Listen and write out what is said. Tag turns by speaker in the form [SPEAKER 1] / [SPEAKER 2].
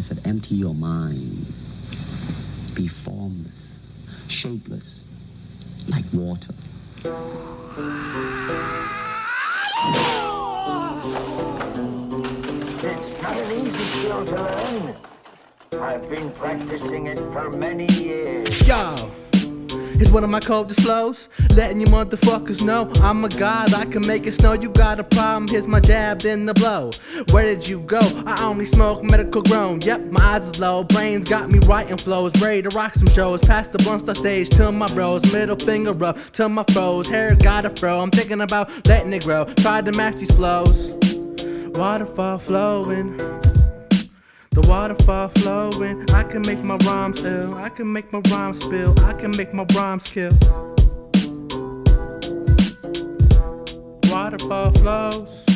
[SPEAKER 1] I said, empty your mind. Be formless, shapeless, like water.
[SPEAKER 2] It's not an easy skill to learn. I've been practicing it for many years.
[SPEAKER 3] Yo, here's one of my coldest flows, letting you motherfuckers know I'm a god, I can make it snow. You got a problem, here's my jab, then the blow. Where did you go? I only smoke medical grown. Yep, my eyes is low, brains got me writing flows, ready to rock some shows. Pass the blunt star stage to my bros, middle finger up to my foes. Hair got a fro, I'm thinking about letting it grow. Try to match these flows. Waterfall flowing, the waterfall flowing. I can make my rhymes ill, I can make my rhymes spill, I can make my rhymes kill. Waterfall flows.